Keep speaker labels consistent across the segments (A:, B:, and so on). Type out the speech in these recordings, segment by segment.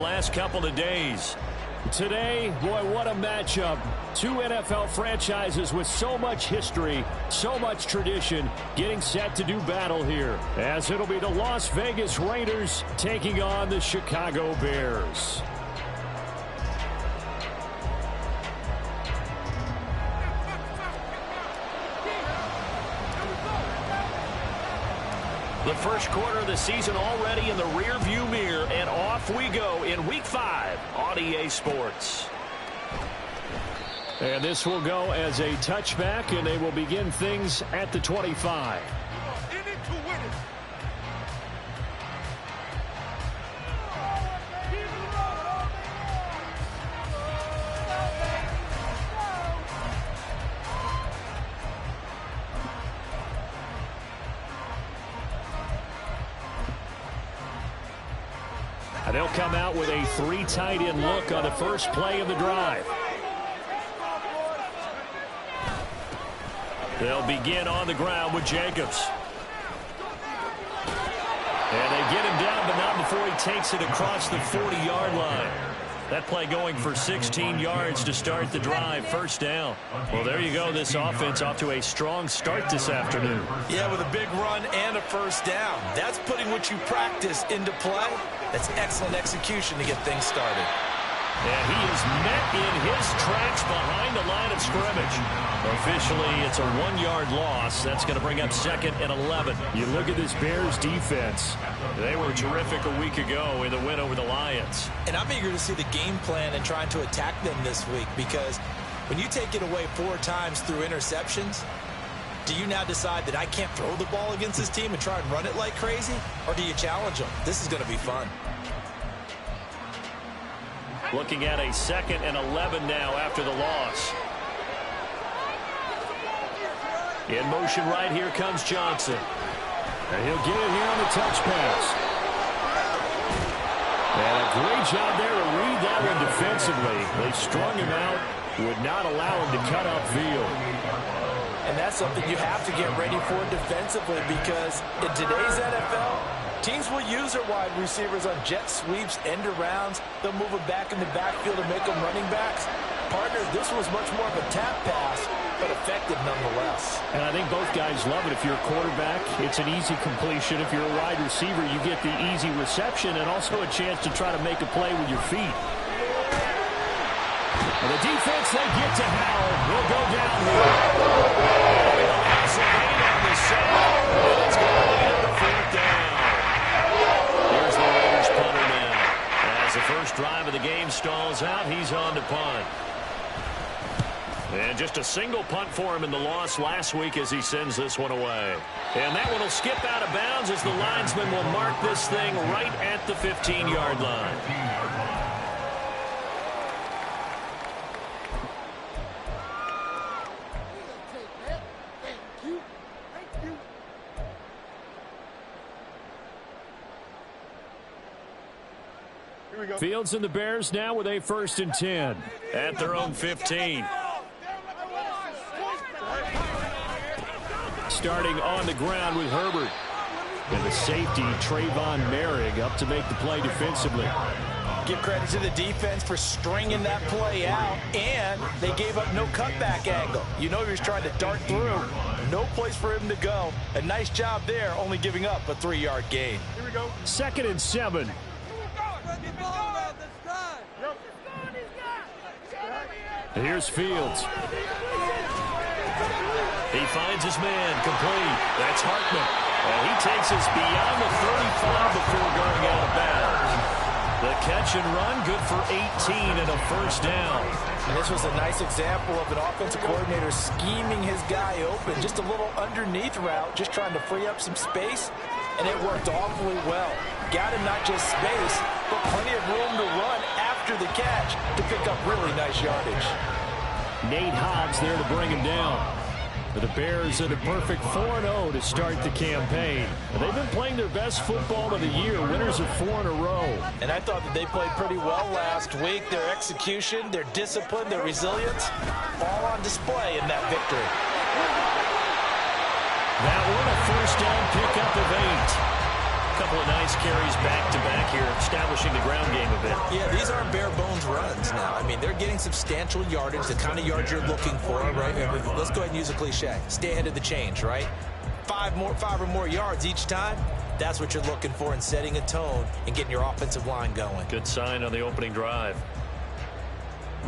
A: Last couple of days. Today, boy, what a matchup. Two NFL franchises with so much history, so much tradition, getting set to do battle here. As it'll be the Las Vegas Raiders taking on the Chicago Bears. The first quarter of the season already in the rear-view mirror, and off we go in Week 5 on EA Sports. And this will go as a touchback, and they will begin things at the 25.
B: In it to win it.
A: And they'll come out with a 3 tight end look on the first play of the drive. They'll begin on the ground with Jacobs. And they get him down, but not before he takes it across the 40-yard line. That play going for 16 yards to start the drive. First down. Well, there you go. This offense off to a strong start this afternoon.
C: Yeah, with a big run and a first down. That's putting what you practice into play. That's excellent execution to get things started.
A: And he is met in his tracks behind the line of scrimmage. Officially, it's a 1-yard loss. That's going to bring up 2nd and 11. You look at this Bears defense. They were terrific a week ago in the win over the Lions.
C: And I'm eager to see the game plan and trying to attack them this week, because when you take it away 4 times through interceptions, do you now decide that I can't throw the ball against this team and try and run it like crazy? Or do you challenge them? This is going to be fun.
A: Looking at a 2nd and 11 now after the loss. In motion right here comes Johnson. And he'll get it here on the touch pass. And a great job there to read that one defensively. They strung him out, would not allow him to cut upfield.
C: And that's something you have to get ready for defensively, because in today's NFL, teams will use their wide receivers on jet sweeps, end arounds. They'll move them back in the backfield and make them running backs. Partner, this was much more of a tap pass, but effective nonetheless.
A: And I think both guys love it. If you're a quarterback, it's an easy completion. If you're a wide receiver, you get the easy reception and also a chance to try to make a play with your feet. And the defense, they get to Howell. Will go down here. It's a gain on the side. And it's going to lead to 4th down. Here's the Raiders punter now. As the first drive of the game stalls out, he's on to punt. And just a single punt for him in the loss last week as he sends this one away. And that one will skip out of bounds as the linesman will mark this thing right at the 15-yard line. Fields and the Bears now with a 1st and 10 at their own 15. Starting on the ground with Herbert. And the safety, Trayvon Merrick, up to make the play defensively.
C: Give credit to the defense for stringing that play out, and they gave up no cutback angle. You know he was trying to dart through. No place for him to go. A nice job there, only giving up a 3-yard gain.
B: Here we go.
A: 2nd and 7. Here's Fields. He finds his man complete. That's Hartman. And he takes us beyond the 35 before going out of bounds. The catch and run, good for 18 and a 1st down.
C: And this was a nice example of an offensive coordinator scheming his guy open. Just a little underneath route, just trying to free up some space. And it worked awfully well. Got him not just space, but plenty of room to run after the catch to pick up really nice yardage.
A: Nate Hobbs there to bring him down. The Bears at a perfect 4-0 to start the campaign. They've been playing their best football of the year, winners of 4 in a row.
C: And I thought that they played pretty well last week. Their execution, their discipline, their resilience, all on display in that victory.
A: That one a 1st down pickup of 8. couple of nice carries back-to-back here, establishing the ground game a bit.
C: Yeah, these aren't bare-bones runs now. I mean, they're getting substantial yardage, the kind of yards you're looking for, right? Let's go ahead and use a cliche. Stay ahead of the change, right? Five or more yards each time. That's what you're looking for in setting a tone and getting your offensive line going.
A: Good sign on the opening drive.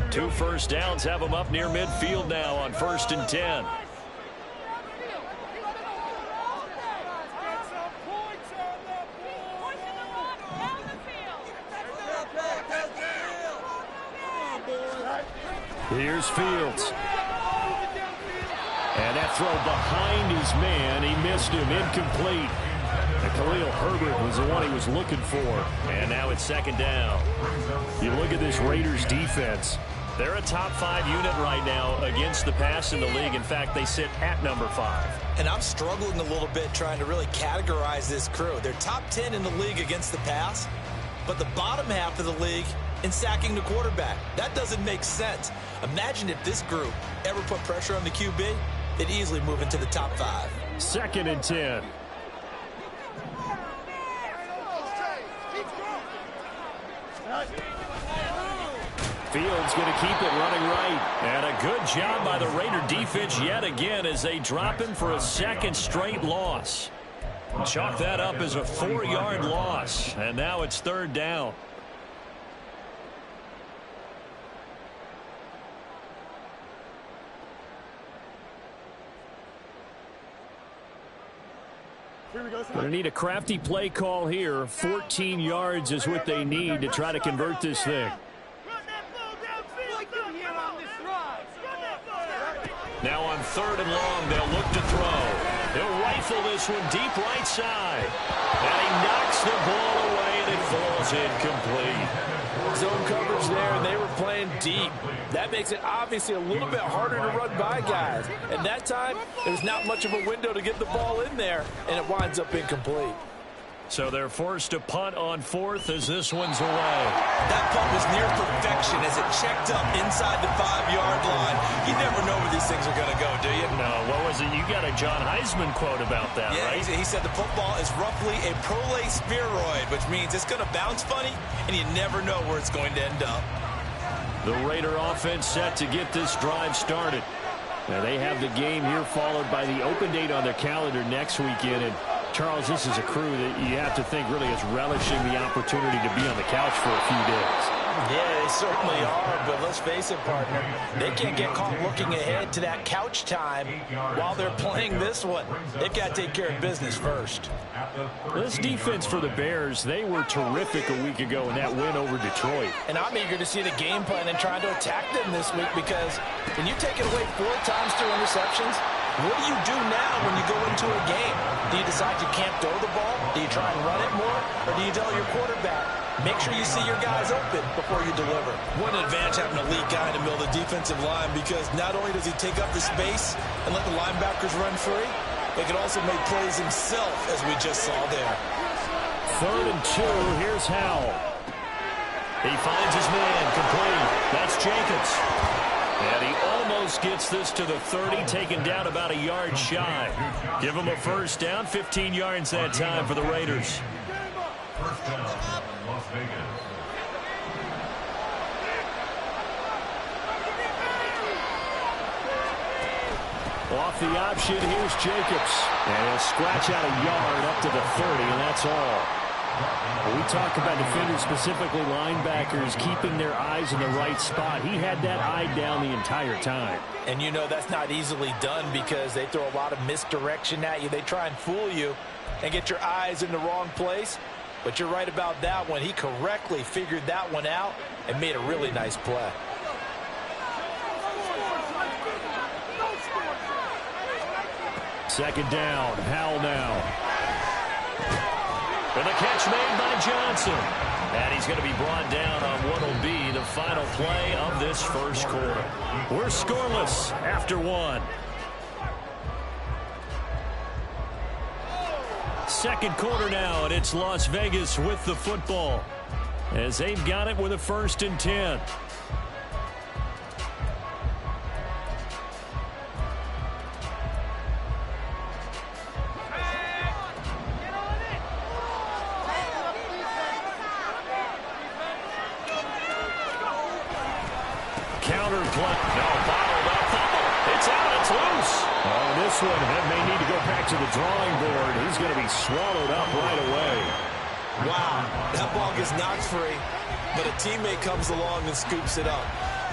A: 2 first downs have them up near midfield now on 1st and 10. Here's Fields. And that throw behind his man. He missed him. Incomplete. And Khalil Herbert was the one he was looking for. And now it's 2nd down. You look at this Raiders defense. They're a top 5 unit right now against the pass in the league. In fact, they sit at number 5.
C: And I'm struggling a little bit trying to really categorize this crew. They're top 10 in the league against the pass, but the bottom half of the league in sacking the quarterback. That doesn't make sense. Imagine if this group ever put pressure on the QB, they'd easily move into the top 5.
A: 2nd and 10. Fields going to keep it running right. And a good job by the Raider defense yet again as they drop him for a 2nd straight loss. Chalk that up as a 4-yard loss. And now it's 3rd down. Going to need a crafty play call here. 14 yards is what they need to try to convert this thing. Now on 3rd and long, they'll look to throw. He'll rifle this one deep right side. And he knocks the ball away, and it falls incomplete.
C: Zone coverage there, and they were playing deep. That makes it obviously a little bit harder to run by guys. And that time, there's not much of a window to get the ball in there, and it winds up incomplete.
A: So they're forced to punt on 4th as this one's away.
C: That punt was near perfection as it checked up inside the 5-yard line. You never know where these things are going to go, do you?
A: No, what was it? You got a John Heisman quote about that,
C: yeah,
A: right?
C: He said the football is roughly a prolate spheroid, which means it's going to bounce funny, and you never know where it's going to end up.
A: The Raider offense set to get this drive started. Now they have the game here followed by the open date on their calendar next weekend. And Charles, this is a crew that you have to think really is relishing the opportunity to be on the couch for a few days.
C: Yeah, they certainly are, but let's face it, partner. They can't get caught looking ahead to that couch time while they're playing this one. They've got to take care of business first.
A: This defense for the Bears, they were terrific a week ago in that win over Detroit.
C: And I'm eager to see the game plan and trying to attack them this week because when you take it away 4 times through interceptions, what do you do now when you go into a game? Do you decide you can't throw the ball? Do you try and run it more? Or do you tell your quarterback, make sure you see your guys open before you deliver? What an advantage having an elite guy in the middle of the defensive line because not only does he take up the space and let the linebackers run free, but he can also make plays himself, as we just saw there.
A: 3rd and 2, here's Howell. He finds his man, complete. That's Jacobs. And he almost gets this to the 30, taken down about a yard shy. Give him a 1st down, 15 yards that time for the Raiders.
B: 1st down, Las Vegas.
A: Off the option, here's Jacobs. And he'll scratch out a yard up to the 30, and that's all. When we talk about defenders, specifically linebackers, keeping their eyes in the right spot, he had that eye down the entire time.
C: And you know that's not easily done because they throw a lot of misdirection at you. They try and fool you and get your eyes in the wrong place. But you're right about that one. He correctly figured that one out and made a really nice play.
A: Second down, Howell now. And the catch made by Johnson. And he's going to be brought down on what will be the final play of this first quarter. We're scoreless after 1. Second quarter now, and it's Las Vegas with the football as they've got it with a 1st and 10. counter play. No, bottled up. It's out. It's loose. Oh, this one may need to go back to the drawing board. He's going to be swallowed up right away.
C: Wow, that ball gets knocked free, but a teammate comes along and scoops it up.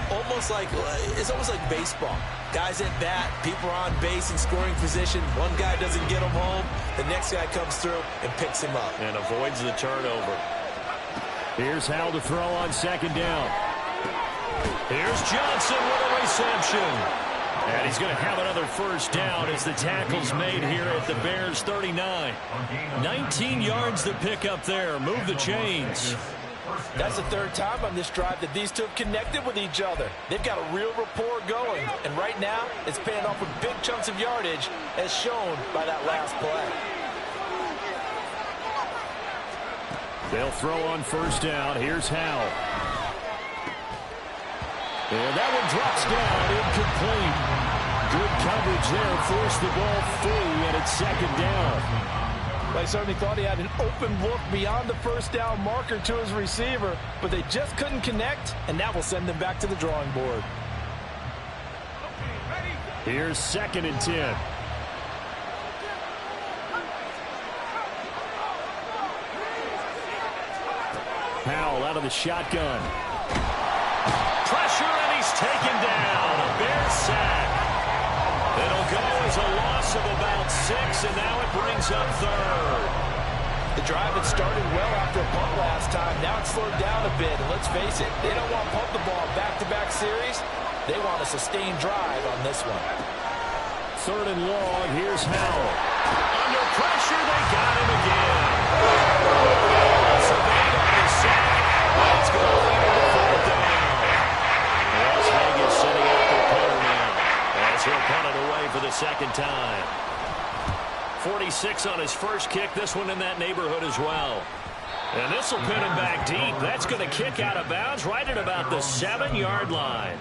C: It's almost like baseball. Guys at bat, people are on base in scoring position. One guy doesn't get him home. The next guy comes through and picks him up.
A: And avoids the turnover. Here's Howell to throw on second down. Here's Johnson with a reception. And he's going to have another first down as the tackle's made here at the Bears 39. 19 yards to pick up there. Move the chains.
C: That's the third time on this drive that these two have connected with each other. They've got a real rapport going. And right now, it's paying off with big chunks of yardage, as shown by that last play.
A: They'll throw on first down. Here's Howell. And that one drops down, incomplete. Good coverage there, forced the ball free, and it's second down.
C: They certainly thought he had an open look beyond the first down marker to his receiver, but they just couldn't connect, and that will send them back to the drawing board.
A: Here's 2nd and 10. Howell out of the shotgun. Pressure, and he's taken down. A Bear sack. It'll go as a loss of about 6, and now it brings up 3rd.
C: The drive had started well after a punt last time. Now it's slowed down a bit, and let's face it, they don't want to pump the ball back-to-back series. They want a sustained drive on this one.
A: 3rd and long, here's Howell. Under pressure, they got him again. So they got the sack. Let's go here to 4th down. Las Vegas sitting out their punter now, as he'll punt it away for the second time. 46 on his first kick. This one in that neighborhood as well. And this will pin him back deep. That's going to kick out of bounds right at about the 7-yard line.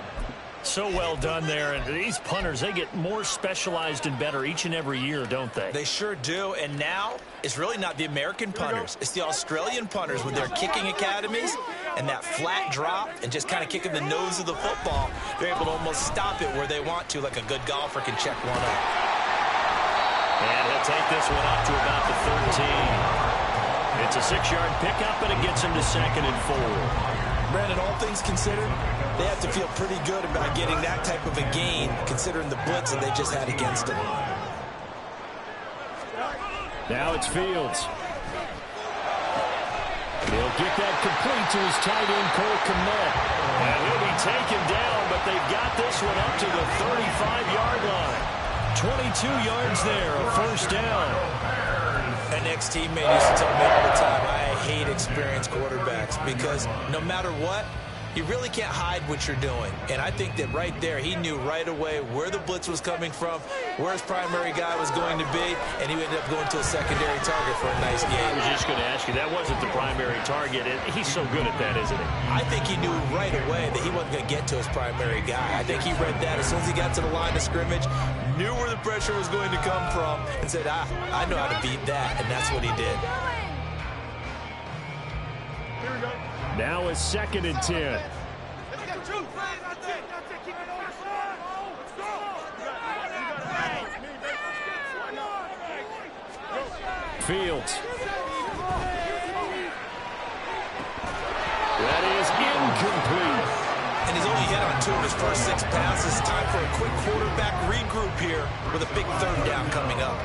A: So well done there. And these punters, they get more specialized and better each and every year, don't they?
C: They sure do. And now it's really not the American punters. It's the Australian punters with their kicking academies and that flat drop and just kind of kicking the nose of the football. They're able to almost stop it where they want to, like a good golfer can check one up.
A: And he'll take this one up to about the 13. It's a 6-yard pickup, and it gets him to 2nd and 4.
C: Brandon, all things considered, they have to feel pretty good about getting that type of a gain, considering the blitz that they just had against them.
A: Now it's Fields. He'll get that complete to his tight end, Cole Kmet. And he'll be taken down, but they've got this one up to the 35-yard line. 22 yards there, a first down.
C: An ex-teammate used to tell me all the time, I hate experienced quarterbacks because no matter what, you really can't hide what you're doing. And I think that right there, he knew right away where the blitz was coming from, where his primary guy was going to be, and he ended up going to a secondary target for a nice game.
A: I was just going to ask you, that wasn't the primary target, and he's so good at that, isn't he?
C: I think he knew right away that he wasn't going to get to his primary guy. I think he read that as soon as he got to the line of scrimmage, knew where the pressure was going to come from, and said, I know how to beat that, and that's what he did.
A: Now it's 2nd and 10. Fields. That is incomplete.
C: And he's only hit on 2 of his first 6 passes. Time for a quick quarterback regroup here with a big 3rd down coming up.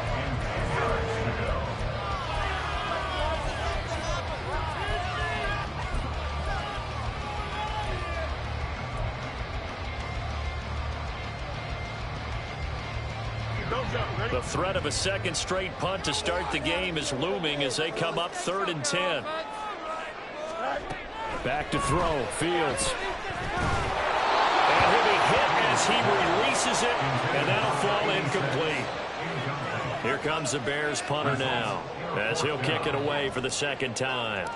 A: The threat of a second straight punt to start the game is looming as they come up 3rd and 10. Back to throw, Fields. And he'll be hit as he releases it, and that'll fall incomplete. Here comes the Bears punter now, as he'll kick it away for the 2nd time.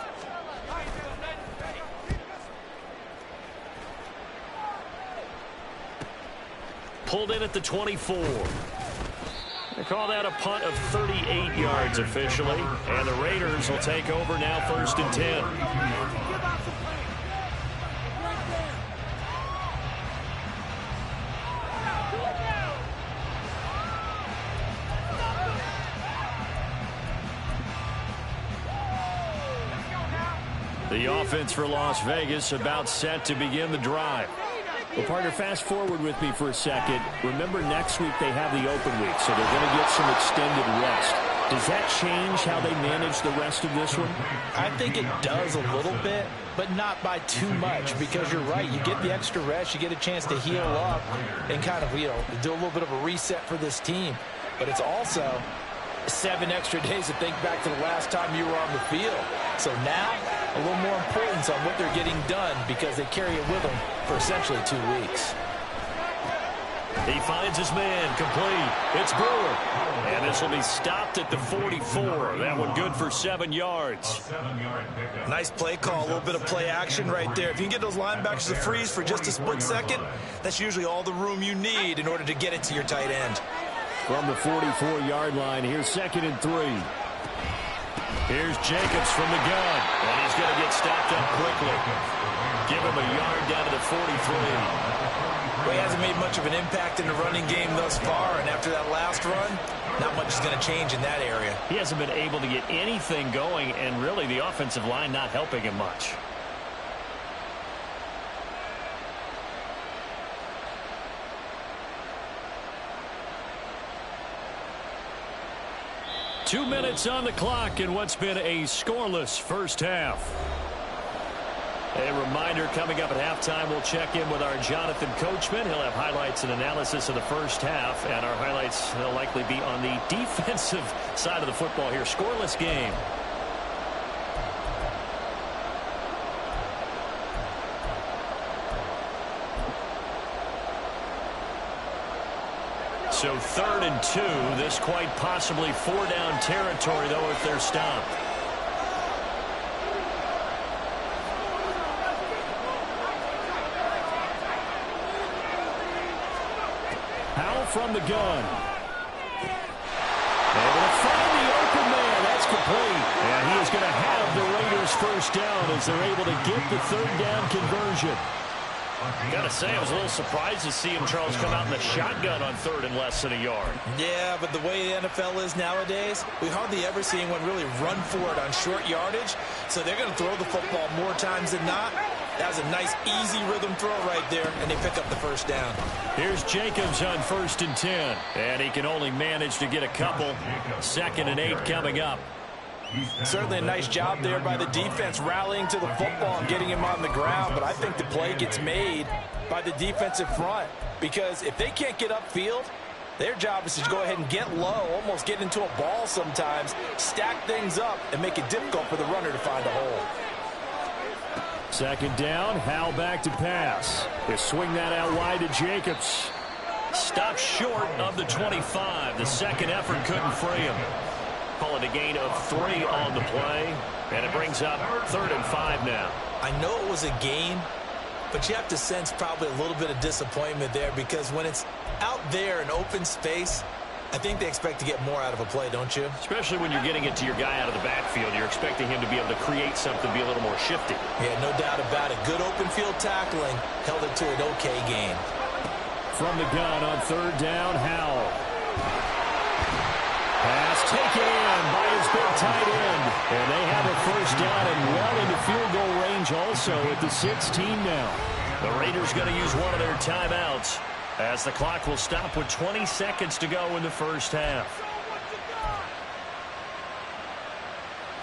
A: Pulled in at the 24. They call that a punt of 38 yards officially, and the Raiders will take over now 1st and 10. The offense for Las Vegas about set to begin the drive. Well, partner, fast forward with me for a second. Remember, next week they have the open week, so they're going to get some extended rest. Does that change how they manage the rest of this one?
C: I think it does a little bit, but not by too much, because you're right. You get the extra rest. You get a chance to heal up and kind of, do a little bit of a reset for this team. But it's also 7 extra days to think back to the last time you were on the field. So now, a little more importance on what they're getting done because they carry it with them for essentially 2 weeks.
A: He finds his man, complete. It's Brewer. And this will be stopped at the 44. That one good for 7 yards.
C: Nice play call, a little bit of play action right there. If you can get those linebackers to freeze for just a split second, that's usually all the room you need in order to get it to your tight end.
A: From the 44-yard line, here's 2nd and 3. Here's Jacobs from the gun, and he's going to get stopped up quickly. Give him a yard down to the 43.
C: Well, he hasn't made much of an impact in the running game thus far, and after that last run, not much is going to change in that area.
A: He hasn't been able to get anything going, and really the offensive line not helping him much. Two minutes on the clock in what's been a scoreless first half. A reminder, coming up at halftime, we'll check in with our Jonathan Coachman. He'll have highlights and analysis of the first half, and our highlights will likely be on the defensive side of the football here. Scoreless game. So 3rd and 2. This quite possibly 4-down territory, though, if they're stopped. From the gun. Able to find the open man. That's complete. And he is going to have the Raiders first down as they're able to get the 3rd down conversion. Gotta say, I was a little surprised to see him, Charles, come out in the shotgun on 3rd and less than a yard.
C: Yeah, but the way the NFL is nowadays, we hardly ever see anyone really run for it on short yardage. So they're going to throw the football more times than not. That was a nice, easy rhythm throw right there, and they pick up the first down.
A: Here's Jacobs on 1st and 10, and he can only manage to get a couple. 2nd and 8 coming up.
C: Certainly a nice job there by the defense rallying to the football and getting him on the ground, but I think the play gets made by the defensive front because if they can't get upfield, their job is to go ahead and get low, almost get into a ball sometimes, stack things up, and make it difficult for the runner to find a hole.
A: 2nd down, Howell back to pass. They swing that out wide to Jacobs. Stopped short of the 25. The second effort couldn't free him. Call it a gain of 3 on the play, and it brings up 3rd and 5 now.
C: I know it was a gain, but you have to sense probably a little bit of disappointment there because when it's out there in open space, I think they expect to get more out of a play, don't you?
A: Especially when you're getting it to your guy out of the backfield. You're expecting him to be able to create something, be a little more shifty.
C: Yeah, no doubt about it. Good open field tackling held it to an okay gain.
A: From the gun on 3rd down, Howell. Pass taken in by his big tight end. And they have a first down and well into field goal range also at the 16 now. The Raiders going to use one of their timeouts as the clock will stop with 20 seconds to go in the first half.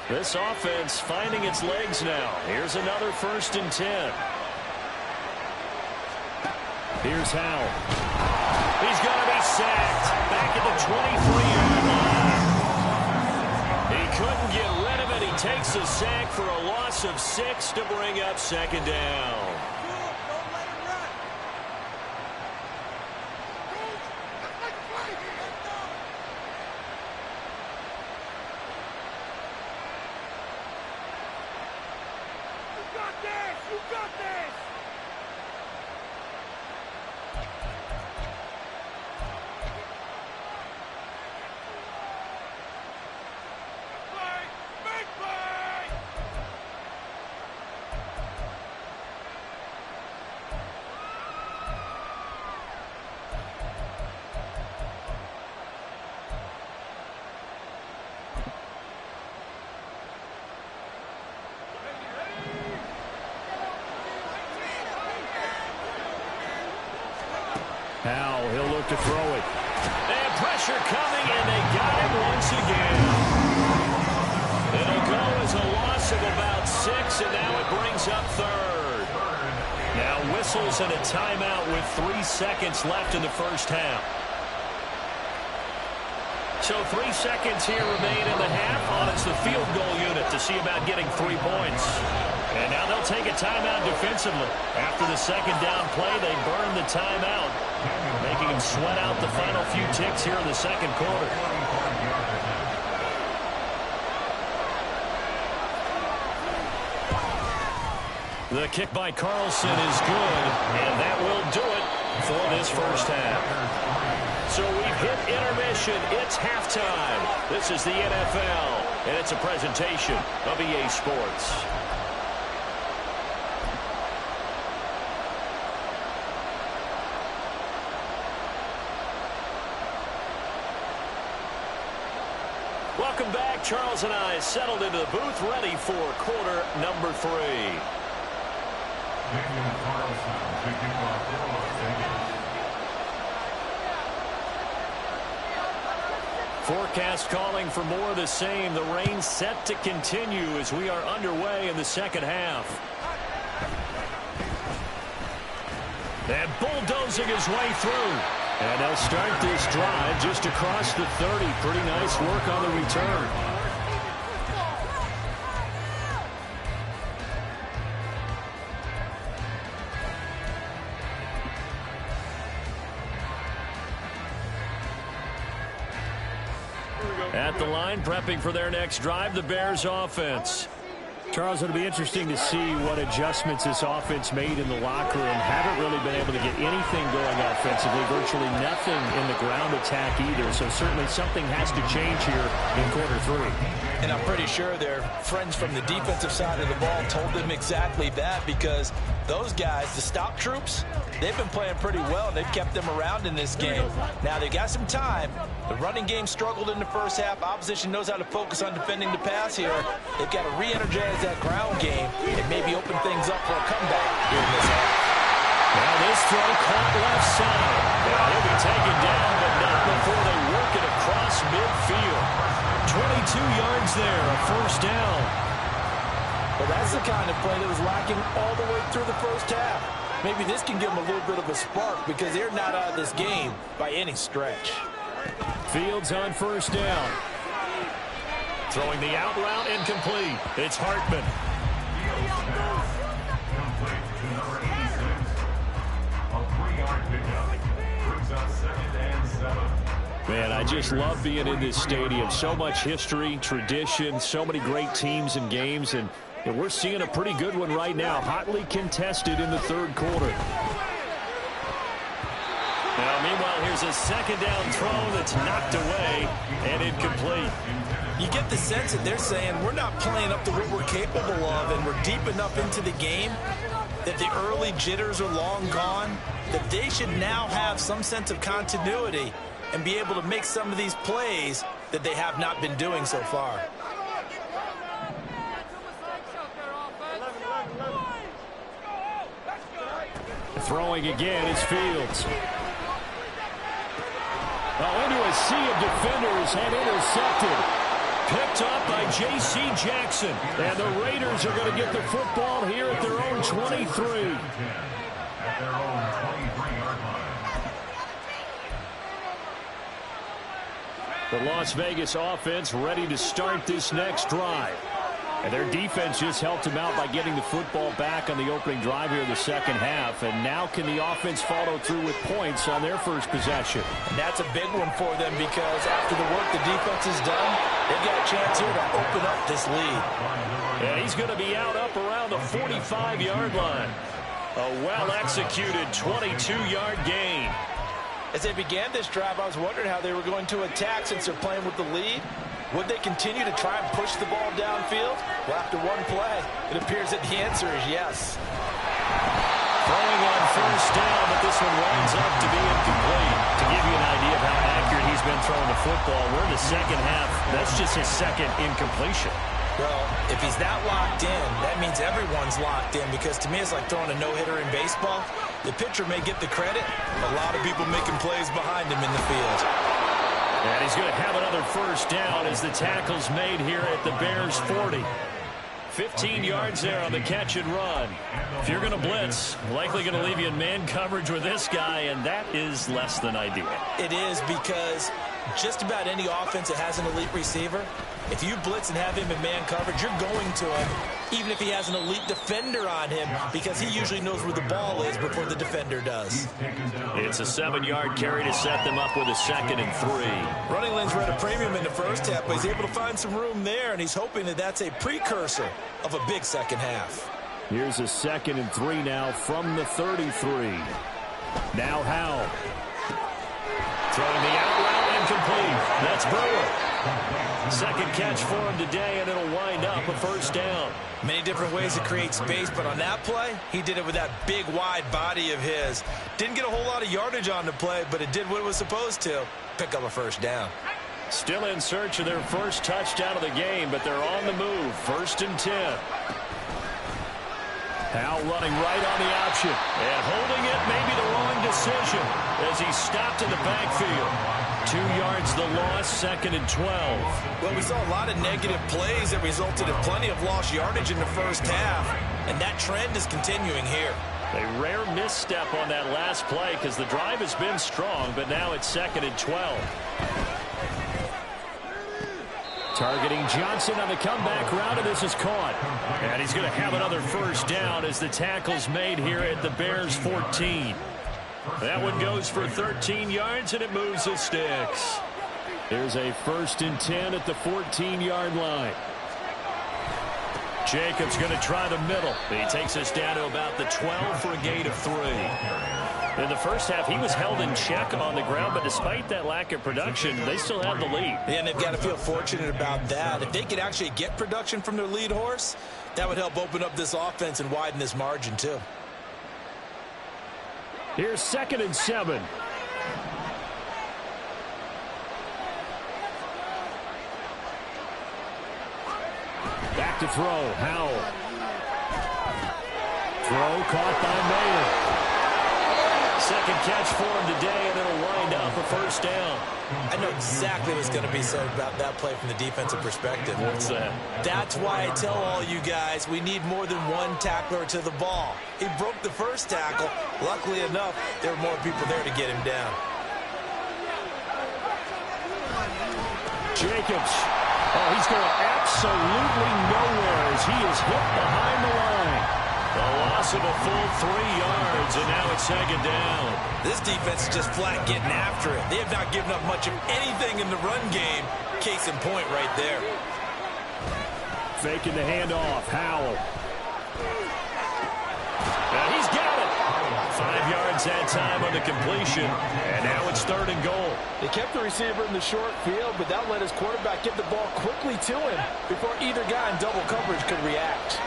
A: This offense finding its legs now. Here's another 1st and 10. Here's Howell. He's going to be sacked back at the 23-yard line. He couldn't get rid of it. He takes a sack for a loss of 6 to bring up 2nd down. Howell, he'll look to throw it. And pressure coming, and they got him once again. It'll go as a loss of about 6, and now it brings up third. Now whistles and a timeout with 3 seconds left in the first half. So 3 seconds here remain in the half on it's the field goal unit to see about getting 3 points. And now they'll take a timeout defensively. After the second down play, they burn the timeout, making them sweat out the final few ticks here in the second quarter. The kick by Carlson is good, and that will do it for this first half. So we've hit intermission. It's halftime. This is the NFL, and it's a presentation of EA Sports. Welcome back. Charles and I settled into the booth, ready for quarter number 3. Forecast calling for more of the same. The rain set to continue as we are underway in the second half. And bulldozing his way through. And they'll start this drive just across the 30. Pretty nice work on the return. At the line, prepping for their next drive, the Bears offense. Charles, it'll be interesting to see what adjustments this offense made in the locker room. Haven't really been able to get anything going offensively. Virtually nothing in the ground attack either. So certainly something has to change here in quarter 3.
C: And I'm pretty sure their friends from the defensive side of the ball told them exactly that, because those guys, the stop troops, they've been playing pretty well. They've kept them around in this game. Now they got some time. The running game struggled in the first half. Opposition knows how to focus on defending the pass here. They've got to re-energize that ground game and maybe open things up for a comeback here in this half.
A: Now this throw caught left side. Now he'll be taken down, but not before they work it across midfield. 22 yards there, a first down.
C: But that's the kind of play that was lacking all the way through the first half. Maybe this can give them a little bit of a spark, because they're not out of this game by any stretch.
A: Fields on first down. Throwing the out route, incomplete. It's Hartman. Man, I just love being in this stadium. So much history, tradition, so many great teams and games, and we're seeing a pretty good one right now. Hotly contested in the third quarter. Now, meanwhile, here's a second down throw that's knocked away and incomplete.
C: You get the sense that they're saying we're not playing up to what we're capable of, and we're deep enough into the game that the early jitters are long gone, that they should now have some sense of continuity and be able to make some of these plays that they have not been doing so far.
A: Throwing again is Fields. Oh, into a sea of defenders and intercepted. Picked up by J.C. Jackson. And the Raiders are going to get the football here at their own 23.
B: At their own 23-yard line.
A: The Las Vegas offense ready to start this next drive. And their defense just helped them out by getting the football back on the opening drive here in the second half. And now can the offense follow through with points on their first possession?
C: And that's a big one for them, because after the work the defense has done, they've got a chance here to open up this lead.
A: And he's going to be out up around the 45-yard line. A well-executed 22-yard gain.
C: As they began this drive, I was wondering how they were going to attack since they're playing with the lead. Would they continue to try and push the ball downfield? Well, after one play, it appears that the answer is yes.
A: Throwing on first down, but this one winds up to be incomplete. To give you an idea of how accurate he's been throwing the football, we're in the second half. That's just his second incompletion.
C: Well, if he's that locked in, that means everyone's locked in, because to me it's like throwing a no-hitter in baseball. The pitcher may get the credit. A lot of people making plays behind him in the field.
A: And he's going to have another first down as the tackle's made here at the Bears 40. 15 yards there on the catch and run. If you're going to blitz, likely going to leave you in man coverage with this guy, and that is less than ideal.
C: It is, because just about any offense that has an elite receiver, if you blitz and have him in man coverage, you're going to him, even if he has an elite defender on him, because he usually knows where the ball is before the defender does.
A: It's a 7-yard carry to set them up with a 2nd and 3.
C: Running lanes were at a premium in the first half, but he's able to find some room there, and he's hoping that that's a precursor of a big second half.
A: Here's a 2nd and 3 now from the 33. Now Howell. Throwing the out route incomplete. That's Brewer. Second catch for him today, and it'll wind up a first down.
C: Many different ways to create space, but on that play, he did it with that big, wide body of his. Didn't get a whole lot of yardage on the play, but it did what it was supposed to. Pick up a first down.
A: Still in search of their first touchdown of the game, but they're on the move. 1st and 10. Howell running right on the option. And holding it may be the wrong decision as he stopped in the backfield. 2 yards the loss, 2nd and 12.
C: Well, we saw a lot of negative plays that resulted in plenty of lost yardage in the first half, and that trend is continuing here.
A: A rare misstep on that last play because the drive has been strong, but now it's 2nd and 12. Targeting Johnson on the comeback route, and this is caught. And he's going to have another first down as the tackle's made here at the Bears 14. That one goes for 13 yards, and it moves the sticks. Here's a 1st and 10 at the 14-yard line. Jacobs going to try the middle. He takes us down to about the 12 for a gain of 3. In the first half, he was held in check on the ground, but despite that lack of production, they still have the lead.
C: And they've got to feel fortunate about that. If they could actually get production from their lead horse, that would help open up this offense and widen this margin too.
A: Here's 2nd and 7. Back to throw. Howell. Throw caught by Mayer. Second catch for him today, and it'll wind up a first down.
C: I know exactly what's going to be said about that play from the defensive perspective.
A: What's that?
C: That's why I tell all you guys we need more than one tackler to the ball. He broke the first tackle. Luckily enough, there were more people there to get him down.
A: Jacobs. Oh, he's going absolutely nowhere as he is hit behind the line. A loss of a full 3 yards, and now it's 2nd down.
C: This defense is just flat getting after it. They have not given up much of anything in the run game. Case in point right there.
A: Faking the handoff. Howell. And he's got it. 5 yards that time on the completion, and now it's 3rd and goal.
D: They kept the receiver in the short field, but that let his quarterback get the ball quickly to him before either guy in double coverage could react.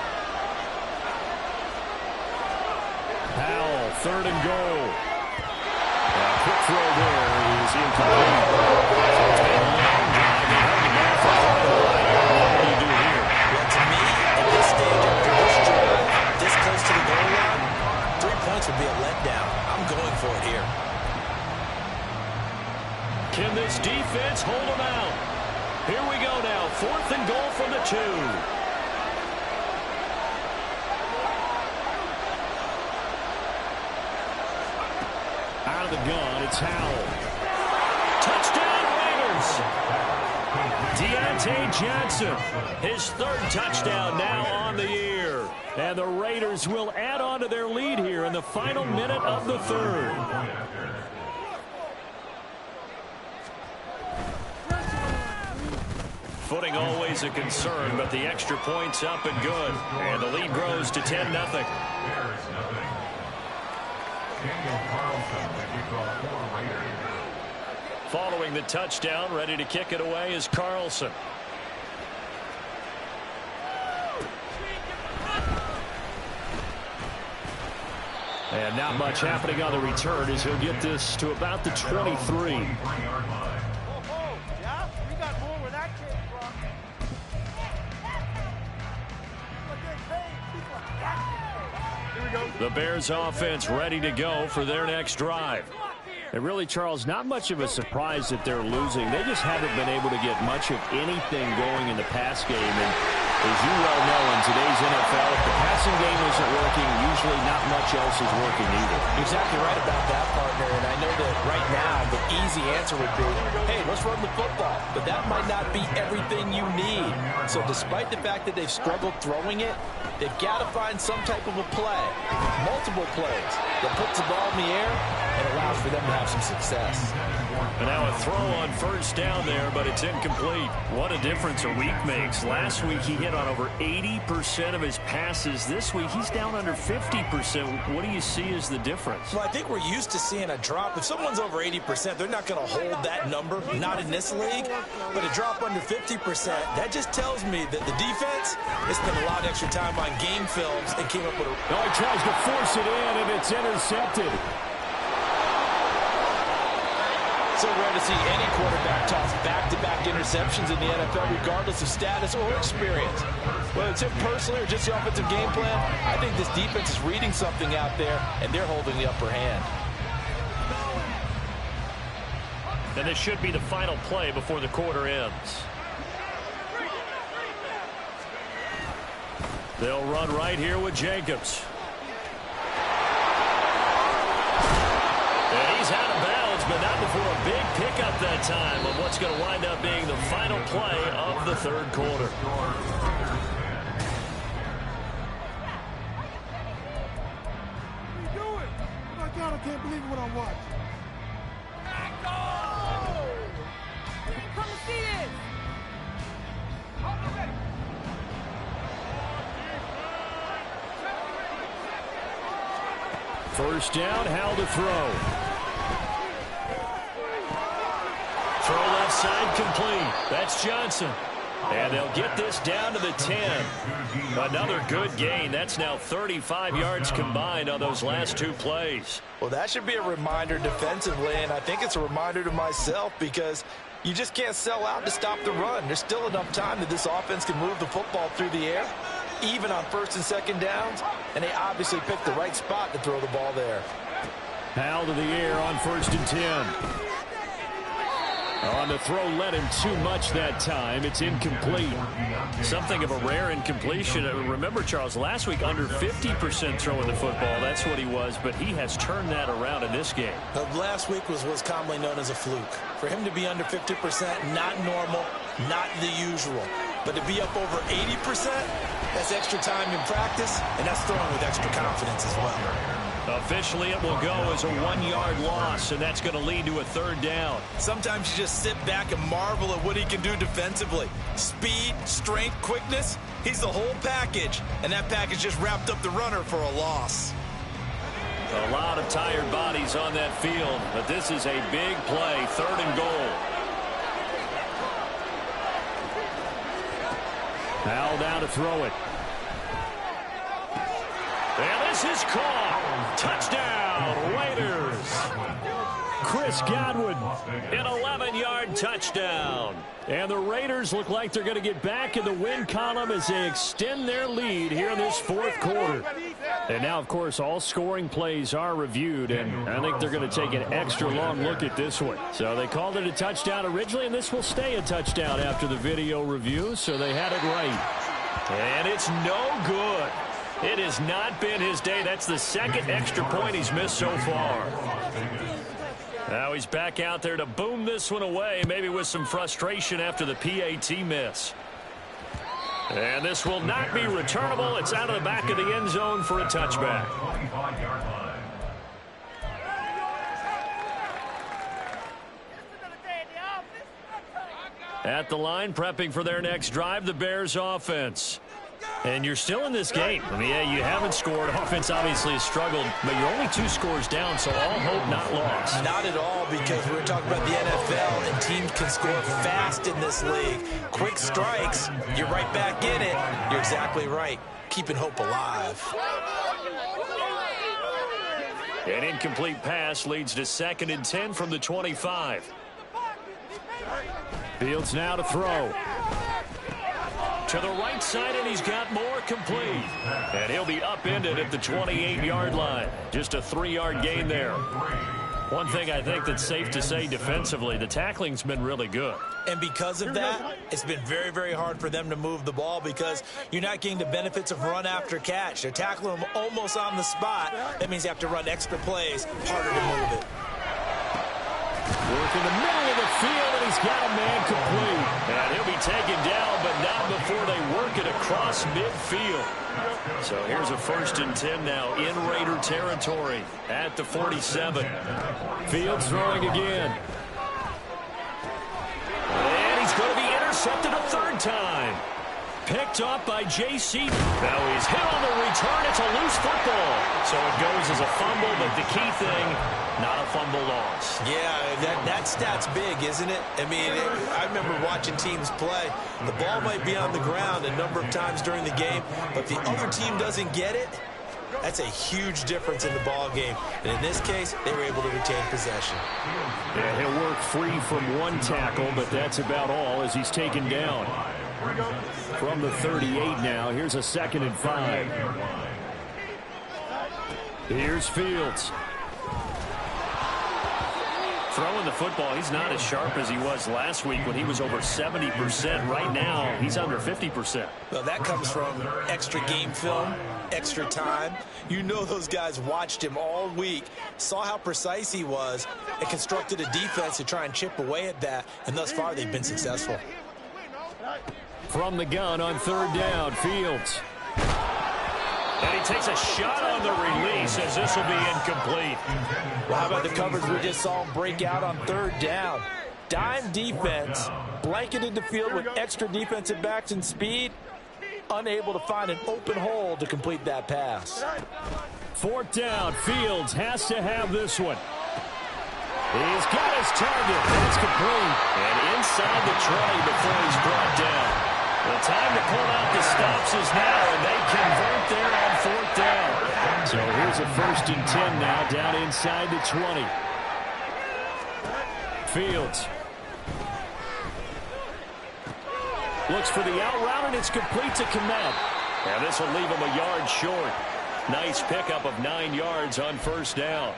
A: Howell, 3rd and goal. Quick throw there is incomplete. So it's been a long drive. They held the ball for quite a while. What do you do here?
C: Well, to me, at this stage after this drive, this close to the goal line, 3 points would be a letdown. I'm going for it here.
A: Can this defense hold them out? Here we go now. 4th and goal from the 2. Out of the gun, it's Howell. Touchdown, Raiders! Deontay Johnson, his 3rd touchdown now on the year. And the Raiders will add on to their lead here in the final minute of the 3rd. Footing always a concern, but the extra point's up and good. And the lead grows to 10-0. Following the touchdown, ready to kick it away is Carlson. And not much happening on the return as he'll get this to about the 23.
E: Yeah, we got more where that came from. Here we go.
A: The Bears offense ready to go for their next drive.
C: And really, Charles, not much of a surprise that they're losing. They just haven't been able to get much of anything going in the pass game. And as you well know, in today's NFL, if the passing game isn't working, usually not much else is working either.
D: Exactly right about that, partner. And I know that right now the easy answer would be, hey, let's run the football. But that might not be everything you need. So despite the fact that they've struggled throwing it, they've got to find some type of a play, multiple plays, that puts the ball in the air and allows for them to have some success.
A: And now a throw on first down there, but it's incomplete. What a difference a week makes. Last week he hit on over 80% of his passes. This week he's down under 50%. What do you see as the difference?
D: Well, I think we're used to seeing a drop. If someone's over 80%, they're not going to hold that number, not in this league. But a drop under 50%, that just tells me that the defense has spent a lot of extra time on game films and came up with a...
A: No, he tries to force it in, and it's intercepted.
D: So rare to see any quarterback toss back-to-back interceptions in the NFL, regardless of status or experience. Whether it's him personally or just the offensive game plan, I think this defense is reading something out there, and they're holding the upper hand.
A: And this should be the final play before the quarter ends. They'll run right here with Jacobs. And he's out of bounds, but not before a big pickup that time of what's going to wind up being the final play of the third quarter.
E: What are you doing? Oh my God, I can't believe what I'm watching.
F: Come and see this.
A: First down, how to throw. Throw left side complete. That's Johnson. And they'll get this down to the 10. Another good gain. That's now 35 yards combined on those last two plays.
D: Well, that should be a reminder defensively, and I think it's a reminder to myself because you just can't sell out to stop the run. There's still enough time that this offense can move the football through the air, even on first and second downs, and they obviously picked the right spot to throw the ball there.
A: Powell to the air on first and 10. On the throw, led him too much that time. It's incomplete. Something of a rare incompletion. Remember, Charles, last week under 50% throwing the football. That's what he was, but he has turned that around in this game.
D: Last week was what's commonly known as a fluke. For him to be under 50%, not normal, not the usual. But to be up over 80%, that's extra time in practice, and that's throwing with extra confidence as well.
A: Officially, it will go as a 1-yard loss, and that's going to lead to a third down.
D: Sometimes you just sit back and marvel at what he can do defensively. Speed, strength, quickness, he's the whole package, and that package just wrapped up the runner for a loss.
A: A lot of tired bodies on that field, but this is a big play, third and goal. Powell down to throw it. And this is caught. Touchdown, Raiders. Chris Godwin, an 11-yard touchdown. And the Raiders look like they're going to get back in the win column as they extend their lead here in this fourth quarter. And now, of course, all scoring plays are reviewed, and I think they're going to take an extra long look at this one. So they called it a touchdown originally, and this will stay a touchdown after the video review, so they had it right. And it's no good. It has not been his day. That's the second extra point he's missed so far. Now he's back out there to boom this one away, maybe with some frustration after the PAT miss. And this will not be returnable. It's out of the back of the end zone for a touchback. At the line, prepping for their next drive, the Bears offense. And you're still in this game. I mean, yeah, you haven't scored. Offense obviously has struggled, but you're only 2 scores down, so all hope not lost.
D: Not at all, because we're talking about the NFL, and teams can score fast in this league. Quick strikes, you're right back in it. You're exactly right. Keeping hope alive.
A: An incomplete pass leads to 2nd and 10 from the 25. Fields now to throw. To the right side, and he's got more complete. And he'll be upended at the 28-yard line. Just a 3-yard gain there. One thing I think that's safe to say defensively, the tackling's been really good.
C: And because of that, it's been very, very hard for them to move the ball because you're not getting the benefits of run after catch. They're tackling them almost on the spot. That means you have to run extra plays, harder to move it.
A: Work in the middle of the field, and he's got a man complete. And he'll be taken down, but not before they work it across midfield. So here's a 1st and 10 now in Raider territory at the 47. Fields throwing again. And he's going to be intercepted a 3rd time. Picked up by J.C. Now he's hit on the return. It's a loose football. So it goes as a fumble, but the key thing, not a fumble loss.
C: Yeah, that stat's big, isn't it? I mean, I remember watching teams play. The ball might be on the ground a number of times during the game, but if the other team doesn't get it, that's a huge difference in the ball game. And in this case, they were able to retain possession.
A: Yeah, he'll work free from one tackle, but that's about all as he's taken down. From the 38 now, here's a 2nd and 5. Here's Fields. Throwing the football, he's not as sharp as he was last week when he was over 70%. Right now, he's under 50%.
C: Well, that comes from extra game film, extra time. You know those guys watched him all week, saw how precise he was, and constructed a defense to try and chip away at that, and thus far they've been successful.
A: From the gun on 3rd down, Fields. And he takes a shot on the release as this will be incomplete.
C: Well, how about the coverage we just saw him break out on 3rd down? Dime defense, blanketed the field with extra defensive backs and speed, unable to find an open hole to complete that pass.
A: 4th down, Fields has to have this one. He's got his target. That's complete. And inside the 20 before he's brought down. The time to pull out the stops is now, and they convert there on 4th down. So here's a 1st and 10 now down inside the 20. Fields. Looks for the out route, and it's complete to Komet. And this will leave him a yard short. Nice pickup of 9 yards on 1st down.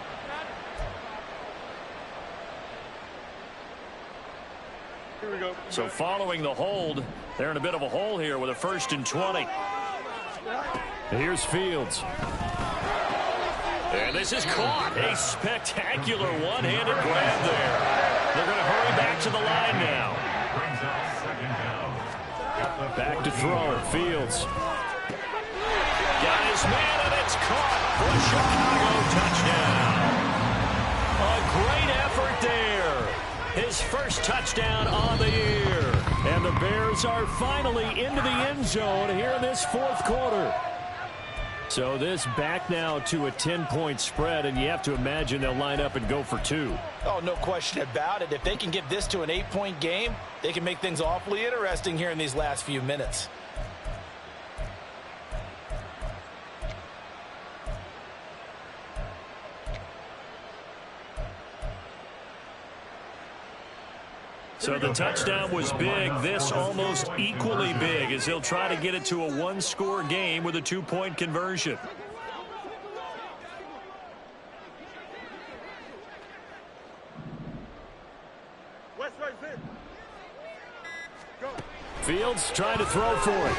A: So following the hold, they're in a bit of a hole here with a 1st and 20. Here's Fields. And this is caught. A spectacular one-handed grab there. They're going to hurry back to the line now. Back to throw. Fields. Got his man, and it's caught for a Chicago touchdown. A great effort there. His 1st touchdown on the year. And the Bears are finally into the end zone here in this 4th quarter. So this back now to a 10-point spread, and you have to imagine they'll line up and go for 2.
C: Oh, no question about it. If they can get this to an 8-point game, they can make things awfully interesting here in these last few minutes.
A: So the touchdown was big. This almost equally big as he'll try to get it to a 1-score game with a 2-point conversion. Fields trying to throw for it.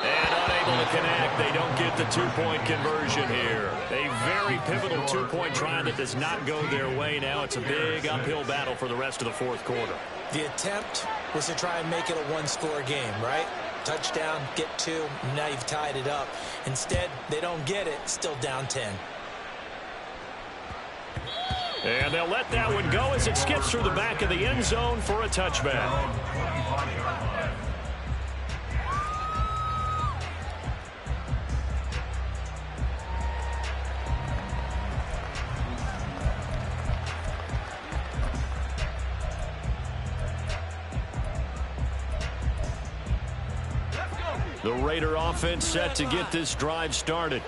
A: And unable to connect. They don't get the 2-point conversion here. A very pivotal 2-point try that does not go their way. Now it's a big uphill battle for the rest of the 4th quarter.
C: The attempt was to try and make it a 1-score game, right? Touchdown, get 2, now you've tied it up. Instead, they don't get it, still down 10.
A: And they'll let that one go as it skips through the back of the end zone for a touchback. The Raider offense set to get this drive started.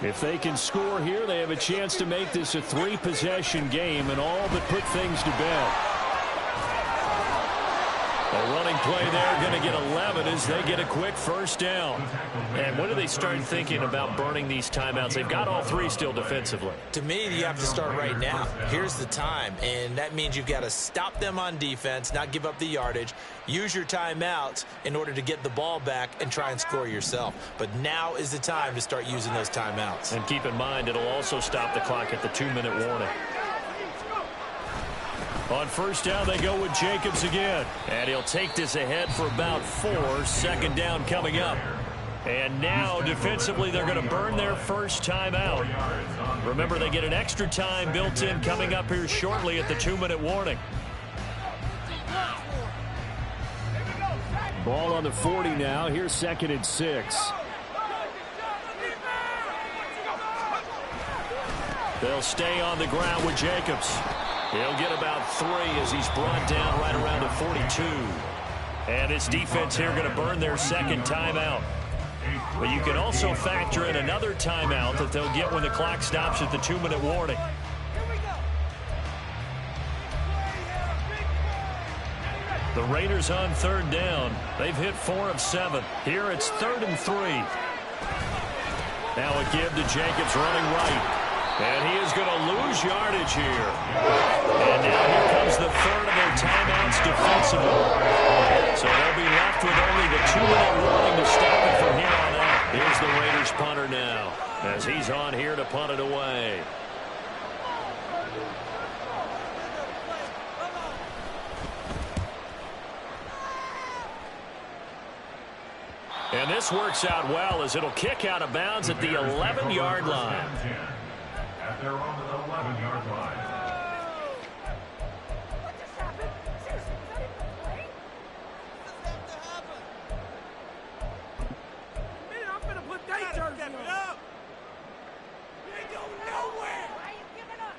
A: If they can score here, they have a chance to make this a 3-possession game and all but put things to bed. A running play there, going to get 11 as they get a quick first down.
D: And when do they start thinking about burning these timeouts? They've got all three still defensively.
C: To me, you have to start right now. Here's the time, and that means you've got to stop them on defense, not give up the yardage, use your timeouts in order to get the ball back and try and score yourself. But now is the time to start using those timeouts.
A: And keep in mind, it'll also stop the clock at the 2-minute warning. On first down, they go with Jacobs again. And he'll take this ahead for about 4. Second down coming up. And now, defensively, they're going to burn their first timeout. Remember, they get an extra time built in coming up here shortly at the 2-minute warning. Ball on the 40 now. Here's 2nd and 6. They'll stay on the ground with Jacobs. He'll get about 3 as he's brought down right around the 42. And his defense here going to burn their second timeout. But you can also factor in another timeout that they'll get when the clock stops at the 2-minute warning. The Raiders on third down. They've hit 4 of 7. Here it's 3rd and 3. Now a give to Jacobs running right. And he is going to lose yardage here. And now here comes the third of their timeouts defensively. So they'll be left with only the 2-minute warning to stop it from here on out. Here's the Raiders punter now as he's on here to punt it away. And this works out well as it'll kick out of bounds at the 11-yard line.
B: At their own 11-yard line.
F: What just happened? Seriously, was that even a play? Man, I'm gonna put that jersey on. You ain't going nowhere. Why are you giving up?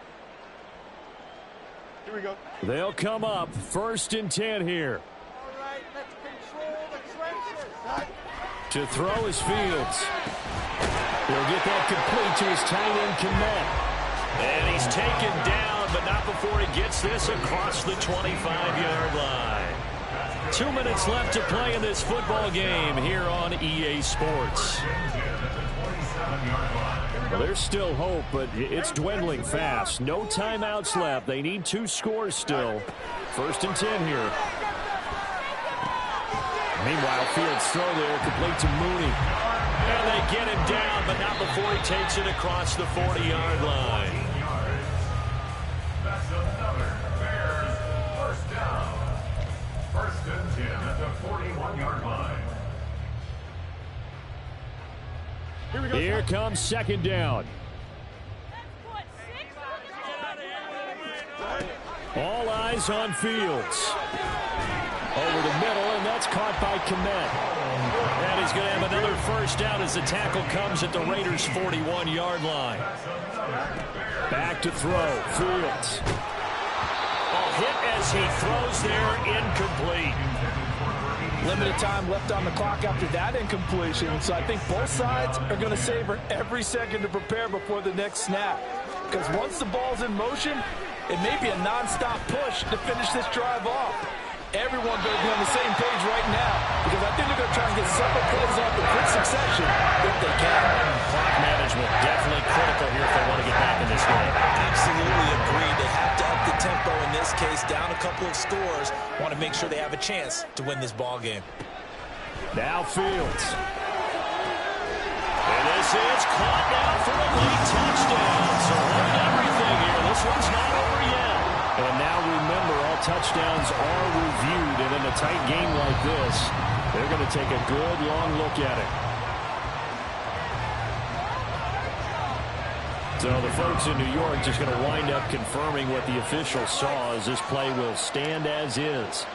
E: Here we go.
A: They'll come up 1st and 10 here.
E: All right, let's control the trenches.
A: To throw is Fields. He'll get that complete to his tight end Kmet. And he's taken down, but not before he gets this across the 25-yard line. 2 minutes left to play in this football game here on EA Sports. Well, there's still hope, but it's dwindling fast. No timeouts left. They need 2 scores still. 1st and 10 here. Meanwhile, Fields throw there, complete to Mooney. And they get him down, but not before he takes it across the 40-yard line.
B: That's another Bears first down. 1st and 10 at the 41-yard line.
E: Here we go.
A: Here comes 2nd down. All eyes on Fields. Over the middle, and that's caught by Kmet. And he's going to have another first down as the tackle comes at the Raiders' 41-yard line. Back to throw. Fields. A hit as he throws there, incomplete.
C: Limited time left on the clock after that incompletion, so I think both sides are going to savor every second to prepare before the next snap. Because once the ball's in motion, it may be a non-stop push to finish this drive off. Everyone better be on the same page right now, because I think they're going to try and get several plays off in quick succession if they can.
A: Clock management definitely critical here if they want to get back in this game.
C: Absolutely agreed. They have to up the tempo in this case, down a couple of scores. Want to make sure they have a chance to win this ball game.
A: Now Fields. And this is caught now for a late touchdown. So learn everything here. This one's not over yet. And now remember, all touchdowns are reviewed. And in a tight game like this, they're going to take a good long look at it. So the folks in New York just going to wind up confirming what the official saw as this play will stand as is.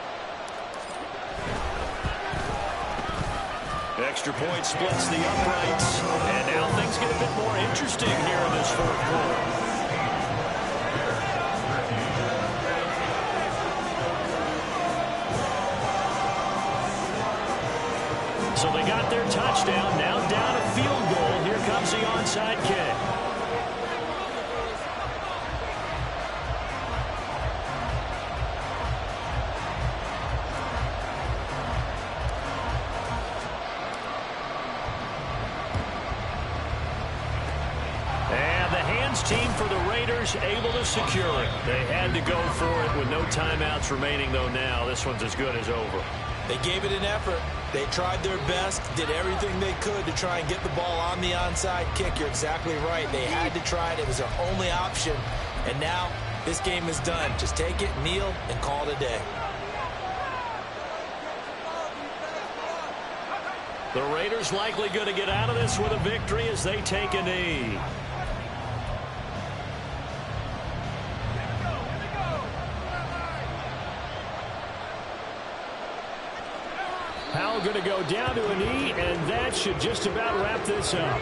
A: Extra point splits the uprights. And now things get a bit more interesting here in this 4th quarter. So they got their touchdown, now down a field goal. Here comes the onside kick. Defense team for the Raiders able to secure it. They had to go for it with no timeouts remaining, though now this one's as good as over.
C: They gave it an effort. They tried their best, did everything they could to try and get the ball on the onside kick. You're exactly right. They had to try it. It was their only option. And now this game is done. Just take it, kneel, and call it a day.
A: The Raiders likely going to get out of this with a victory as they take a knee. Powell going to go down to a knee, and that should just about wrap this up.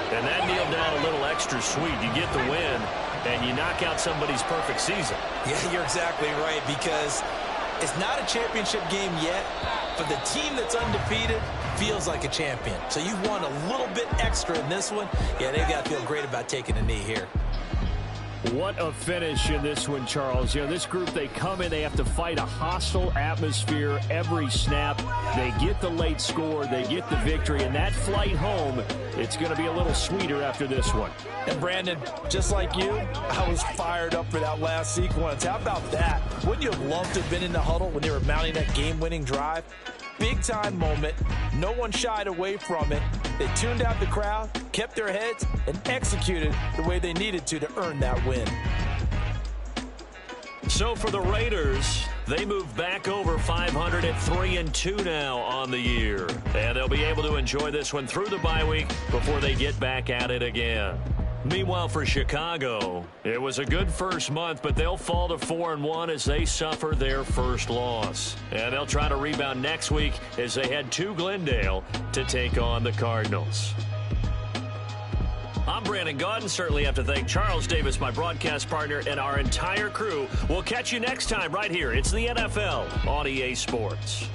A: And that kneel down a little extra sweet. You get the win, and you knock out somebody's perfect season.
C: Yeah, you're exactly right, because it's not a championship game yet, but the team that's undefeated feels like a champion. So you want a little bit extra in this one. Yeah, they've got to feel great about taking a knee here.
A: What a finish in this one, Charles. You know, this group, they come in, they have to fight a hostile atmosphere every snap. They get the late score, they get the victory, and that flight home, it's going to be a little sweeter after this one.
C: And Brandon, just like you, I was fired up for that last sequence. How about that? Wouldn't you have loved to have been in the huddle when they were mounting that game-winning drive? Big-time moment. No one shied away from it. They tuned out the crowd, kept their heads, and executed the way they needed to earn that win.
A: So for the Raiders, they move back over 500 at 3-2 now on the year. And they'll be able to enjoy this one through the bye week before they get back at it again. Meanwhile, for Chicago, it was a good first month, but they'll fall to 4-1 as they suffer their first loss. And they'll try to rebound next week as they head to Glendale to take on the Cardinals. I'm Brandon Gaudin. Certainly have to thank Charles Davis, my broadcast partner, and our entire crew. We'll catch you next time right here. It's the NFL on EA Sports.